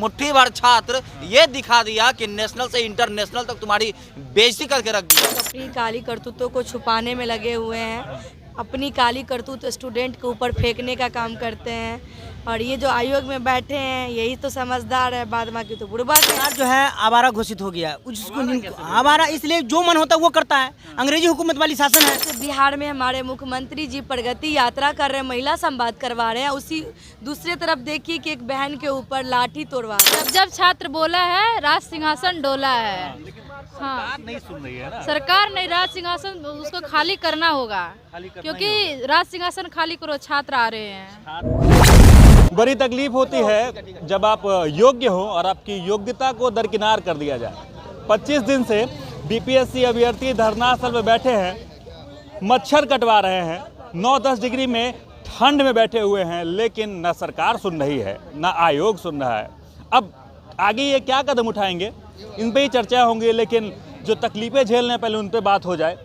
मुट्ठी भर छात्र ये दिखा दिया कि नेशनल से इंटरनेशनल तक तुम्हारी बेइज्जती करके रख दिया। अपनी काली करतूतों को छुपाने में लगे हुए हैं, अपनी काली करतूत स्टूडेंट के ऊपर फेंकने का काम करते हैं। और ये जो आयोग में बैठे हैं यही तो समझदार है, बाद बाकी तो बुढ़बा सरकार जो है आवारा घोषित हो गया। आवारा इसलिए जो मन होता है वो करता है, अंग्रेजी हुकूमत वाली शासन है। बिहार में हमारे मुख्यमंत्री जी प्रगति यात्रा कर रहे हैं, महिला संवाद करवा रहे हैं, उसी दूसरे तरफ देखिए कि एक बहन के ऊपर लाठी तोड़वा रहे हैं। जब छात्र बोला है राज सिंहासन डोला है। हाँ, नहीं सुन रही है ना सरकार नहीं, राज सिंहासन उसको खाली करना होगा, क्योंकि राज सिंहासन खाली करो, छात्र आ रहे हैं। बड़ी तकलीफ होती है जब आप योग्य हो और आपकी योग्यता को दरकिनार कर दिया जाए। 25 दिन से बीपीएससी अभ्यर्थी धरनास्थल में बैठे हैं, मच्छर कटवा रहे हैं, 9-10 डिग्री में ठंड में बैठे हुए हैं, लेकिन न सरकार सुन रही है न आयोग सुन रहा है। अब आगे ये क्या कदम उठाएंगे इन पे ही चर्चा होंगी, लेकिन जो तकलीफें झेल रहे हैं पहले उन पे बात हो जाए।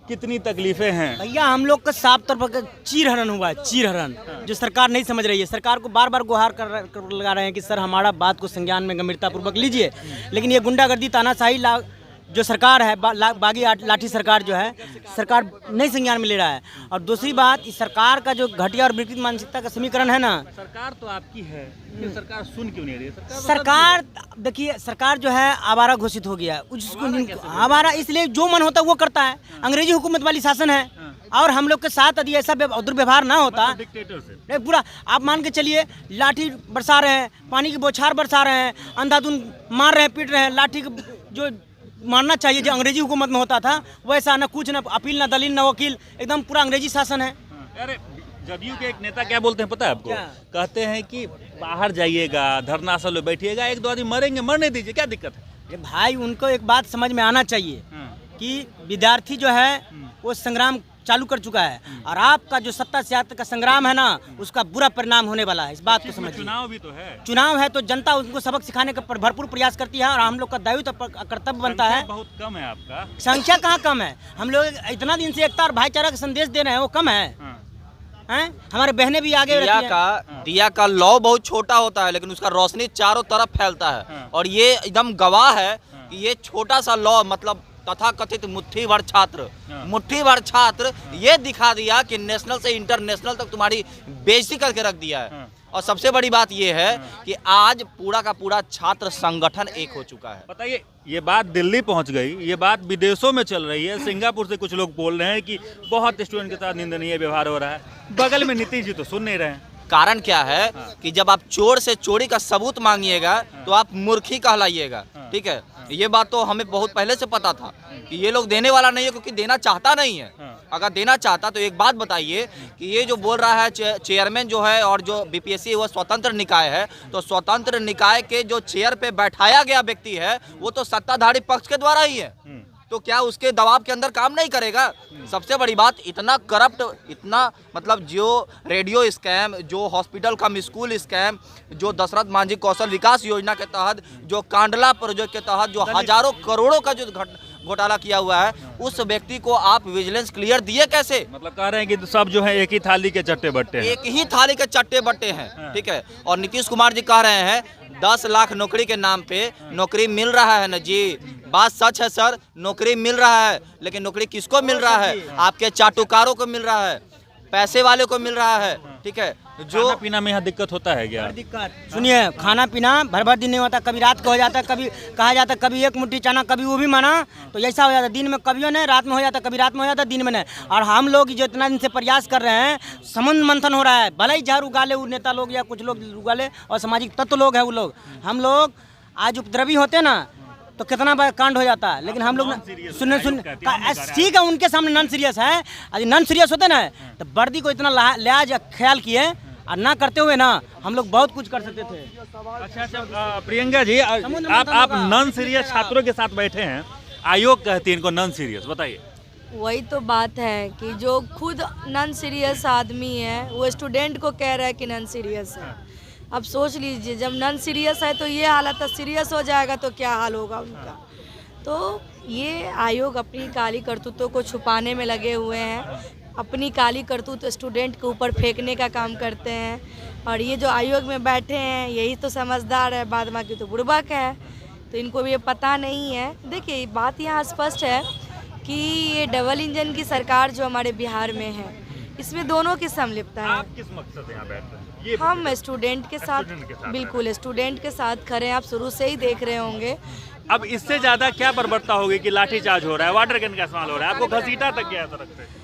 कितनी तकलीफें हैं भैया, हम लोग का साफ तौर पर चीरहरण हुआ है, चीरहरण जो सरकार नहीं समझ रही है। सरकार को बार बार गुहार कर लगा रहे हैं कि सर हमारा बात को संज्ञान में गंभीरतापूर्वक लीजिए, लेकिन ये गुंडागर्दी तानाशाही जो सरकार है, बागी लाठी सरकार जो है, सरकार नहीं संज्ञान में ले रहा है। और दूसरी बात, इस सरकार का जो घटिया और विकृत मानसिकता का समीकरण है ना, सरकार तो आपकी है, फिर सरकार सुन क्यों नहीं रही है? सरकार देखिए, सरकार जो है आवारा घोषित हो गया। उसको आवारा इसलिए जो मन होता है वो करता है, अंग्रेजी हुकूमत वाली शासन है। और हम लोग के साथ यदि ऐसा दुर्व्यवहार ना होता, नहीं पूरा आप मान के चलिए, लाठी बरसा रहे हैं, पानी की बौछार बरसा रहे हैं, अंधाधुंध मार रहे हैं, पीट रहे हैं, लाठी जो मानना चाहिए जो अंग्रेजी हुकूमत में होता था वैसा न कुछ, न अपील, न दलील, न वकील, एकदम पूरा अंग्रेजी शासन है। अरे जदयू के एक नेता क्या बोलते हैं पता है आपको? कहते हैं कि बाहर जाइएगा, धरनास्थल में बैठिएगा, 1-2 आदमी मरेंगे, मरने दीजिए, क्या दिक्कत है? भाई उनको एक बात समझ में आना चाहिए कि विद्यार्थी जो है वो संग्राम चालू कर चुका है, और आपका जो सत्ता सियासत का संग्राम है ना, उसका बुरा परिणाम होने वाला है। इस बात को समझिए। चुनाव भी तो है, चुनाव है तो जनता उनको सबक सिखाने का भरपूर प्रयास करती है, और हम लोग का दायित्व कर्तव्य बनता है। बहुत कम है आपका संख्या, कहाँ कम है? हम लोग इतना दिन से एकता और भाईचारा का संदेश दे रहे हैं, वो कम है? हैं? हमारे बहनें भी आगे दिया का लौ बहुत छोटा होता है, लेकिन उसका रोशनी चारों तरफ फैलता है। और ये एकदम गवाह है कि ये छोटा सा लौ, मतलब तथाकथित मुट्ठी भर छात्र ये दिखा दिया कि नेशनल से इंटरनेशनल तक तुम्हारी बेइज्जती करके रख दिया है। और सबसे बड़ी बात ये है कि आज पूरा का पूरा छात्र संगठन एक हो चुका है। बताइए, ये बात दिल्ली पहुंच गई, ये बात विदेशों में चल रही है, सिंगापुर से कुछ लोग बोल रहे हैं कि बहुत स्टूडेंट के साथ निंदनीय व्यवहार हो रहा है। बगल में नीतीश जी तो सुन नहीं रहे हैं। कारण क्या है कि जब आप चोर से चोरी का सबूत मांगिएगा तो आप मूर्खी कहलाइएगा। ठीक है, ये बात तो हमें बहुत पहले से पता था कि ये लोग देने वाला नहीं है, क्योंकि देना चाहता नहीं है। अगर देना चाहता तो एक बात बताइए कि ये जो बोल रहा है चेयरमैन जो है और जो बीपीएससी वो स्वतंत्र निकाय है, तो स्वतंत्र निकाय के जो चेयर पे बैठाया गया व्यक्ति है वो तो सत्ताधारी पक्ष के द्वारा ही है, तो क्या उसके दबाव के अंदर काम नहीं करेगा? सबसे बड़ी बात, इतना करप्ट, इतना मतलब जो रेडियो स्कैम, जो हॉस्पिटल कम स्कूल स्कैम, जो दशरथ मांझी कौशल विकास योजना के तहत, जो कांडला प्रोजेक्ट के तहत जो हजारों करोड़ों का जो घोटाला किया हुआ है, उस व्यक्ति को आप विजिलेंस क्लियर दिए कैसे? मतलब कह रहे हैं कि सब जो है एक ही थाली के चट्टे बट्टे हैं। एक ही थाली के चट्टे बट्टे हैं। ठीक है, और नीतीश कुमार जी कह रहे हैं 10 लाख नौकरी के नाम पे नौकरी मिल रहा है ना जी। बात सच है सर, नौकरी मिल रहा है, लेकिन नौकरी किसको मिल रहा है? आपके चाटुकारों को मिल रहा है, पैसे वाले को मिल रहा है। ठीक है, जो खाना पीना में यहाँ दिक्कत होता है क्या? दिक्कत सुनिए, खाना पीना भर दिन नहीं होता, कभी रात को हो जाता है, कभी कहा जाता है कभी एक मुट्ठी चना, कभी वो भी माना, तो ऐसा हो जाता है। दिन में कभी नहीं, रात में हो जाता है, कभी रात में हो जाता है, दिन में नहीं। और हम लोग जो इतना दिन से प्रयास कर रहे हैं, समुद्र मंथन हो रहा है, भले ही जहर उगाले वो नेता लोग या कुछ लोग उगाले और सामाजिक तत्व लोग हैं वो लोग, हम लोग आज उपद्रवी होते ना तो कितना बड़ा कांड हो जाता है। लेकिन हम लोग सुन ठीक है, उनके सामने नॉन सीरियस है, नॉन सीरियस होते ना तो वर्दी को इतना लिहाज ख्याल किए और ना करते हुए ना हम लोग बहुत कुछ कर सकते थे। अच्छा, प्रियंका जी, आप नॉन सीरियस छात्रों के साथ बैठे हैं, आयोग कहती है इनको नॉन सीरियस, बताइए। वही तो बात है कि जो खुद नॉन सीरियस आदमी है वो स्टूडेंट को कह रहा है कि नॉन सीरियस है। अब सोच लीजिए, जब नॉन सीरियस है तो ये हालत है, सीरियस हो जाएगा तो क्या हाल होगा उनका। तो ये आयोग अपनी काली करतूतों को छुपाने में लगे हुए हैं, अपनी काली करतूत स्टूडेंट के ऊपर फेंकने का काम करते हैं। और ये जो आयोग में बैठे हैं यही तो समझदार है, बाद बाकी तो बुड़बक है, तो इनको भी ये पता नहीं है। देखिए बात यहाँ स्पष्ट है कि ये डबल इंजन की सरकार जो हमारे बिहार में है, इसमें दोनों की संलिप्तता है। आप किस मकसद से यहाँ बैठे हैं? ये हम स्टूडेंट के साथ बिल्कुल स्टूडेंट के साथ खड़े हैं, आप शुरू से ही देख रहे होंगे। अब इससे ज्यादा क्या बर्बरता होगी कि लाठीचार्ज हो रहा है, वाटर गन का इस्तेमाल हो रहा है, आपको घसीटा तक गया सड़क पे?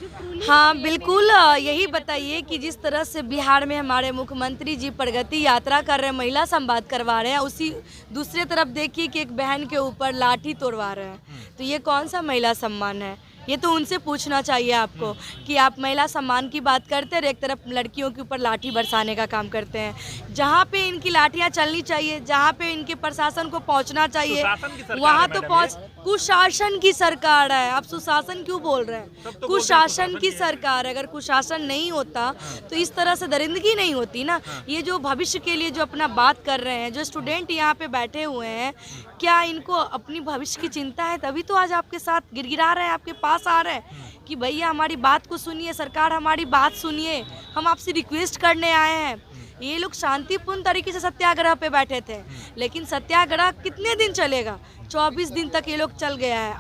हाँ बिल्कुल, यही बताइए कि जिस तरह से बिहार में हमारे मुख्यमंत्री जी प्रगति यात्रा कर रहे हैं, महिला संवाद करवा रहे हैं, उसी दूसरे तरफ देखिए कि एक बहन के ऊपर लाठी तोड़वा रहे हैं, तो ये कौन सा महिला सम्मान है? ये तो उनसे पूछना चाहिए आपको कि आप महिला सम्मान की बात करते हैं और एक तरफ लड़कियों के ऊपर लाठी बरसाने का काम करते हैं। जहाँ पे इनकी लाठियाँ चलनी चाहिए, जहाँ पे इनके प्रशासन को पहुँचना चाहिए, वहाँ तो पहुँच। कुशासन की सरकार है, आप सुशासन क्यों बोल रहे हैं? कुशासन की सरकार, अगर कुशासन नहीं होता तो इस तरह से दरिंदगी नहीं होती ना। ये जो भविष्य के लिए जो अपना बात कर रहे हैं, जो स्टूडेंट यहाँ पे बैठे हुए हैं, क्या इनको अपनी भविष्य की चिंता है? तभी तो आज आपके साथ गिड़गिड़ा रहे हैं, आपके पास आ रहे हैं कि भैया हमारी बात को सुनिए, सरकार हमारी बात सुनिए, हम आपसे रिक्वेस्ट करने आए हैं। ये लोग शांतिपूर्ण तरीके से सत्याग्रह पे बैठे थे, लेकिन सत्याग्रह कितने दिन चलेगा? 24 दिन तक ये लोग चल गया है।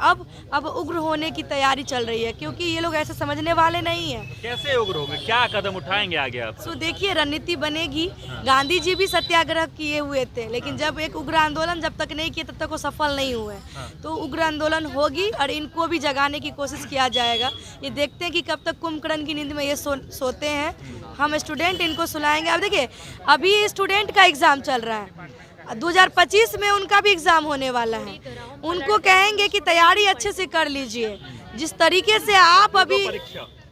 अब उग्र होने की तैयारी चल रही है, क्योंकि ये लोग ऐसे समझने वाले नहीं हैं। कैसे उग्र होंगे, क्या कदम उठाएंगे आगे आप? तो देखिए रणनीति बनेगी। गांधी जी भी सत्याग्रह किए हुए थे, लेकिन जब एक उग्र आंदोलन जब तक नहीं किए तब तक वो सफल नहीं हुए। तो उग्र आंदोलन होगी और इनको भी जगाने की कोशिश किया जाएगा। ये देखते हैं कि कब तक कुंभकर्ण की नींद में ये सोते हैं। हम स्टूडेंट इनको सुलाएंगे। अब देखिए अभी स्टूडेंट का एग्जाम चल रहा है, 2025 में उनका भी एग्जाम होने वाला है। उनको कहेंगे कि तैयारी अच्छे से कर लीजिए। जिस तरीके से आप अभी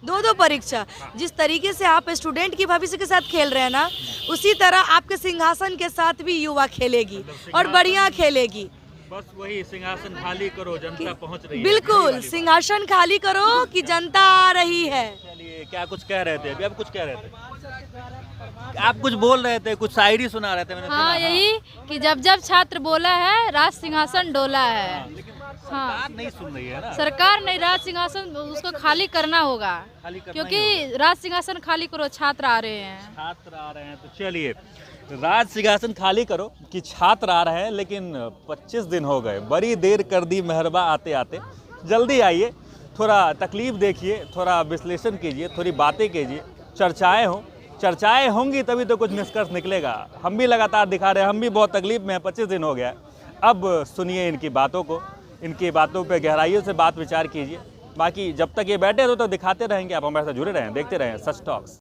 दो परीक्षा, जिस तरीके से आप स्टूडेंट की भविष्य के साथ खेल रहे हैं ना, उसी तरह आपके सिंहासन के साथ भी युवा खेलेगी और बढ़िया खेलेगी। बस वही सिंहासन खाली करो, जनता पहुंच रही है। बिल्कुल, सिंहासन खाली करो कि जनता आ रही है। चलिए, क्या कुछ कह रहे थे अभी? आप कुछ कह रहे थे, आप कुछ बोल रहे थे, कुछ शायरी सुना रहे थे मैंने हाँ, सुना। यही कि जब जब छात्र बोला है राज सिंहासन डोला है। सरकार नहीं सुन रही है ना। सरकार नहीं, राज सिंहासन उसको खाली करना होगा, खाली करना क्योंकि राज सिंहासन खाली करो, छात्र आ रहे हैं। छात्र आ रहे हैं, तो चलिए राज सिंहासन खाली करो कि छात्र आ रहे हैं। लेकिन 25 दिन हो गए, बड़ी देर कर दी मेहरबा आते आते। जल्दी आइए, थोड़ा तकलीफ देखिए, थोड़ा विश्लेषण कीजिए, थोड़ी बातें कीजिए, चर्चाएं होंगी तभी तो कुछ निष्कर्ष निकलेगा। हम भी लगातार दिखा रहे हैं, हम भी बहुत तकलीफ में हैं, 25 दिन हो गया। अब सुनिए इनकी बातों को, इनकी बातों पे गहराइयों से बात विचार कीजिए। बाकी जब तक ये बैठे तो दिखाते रहेंगे, आप हमारे साथ जुड़े रहें, देखते रहें सच टॉक्स।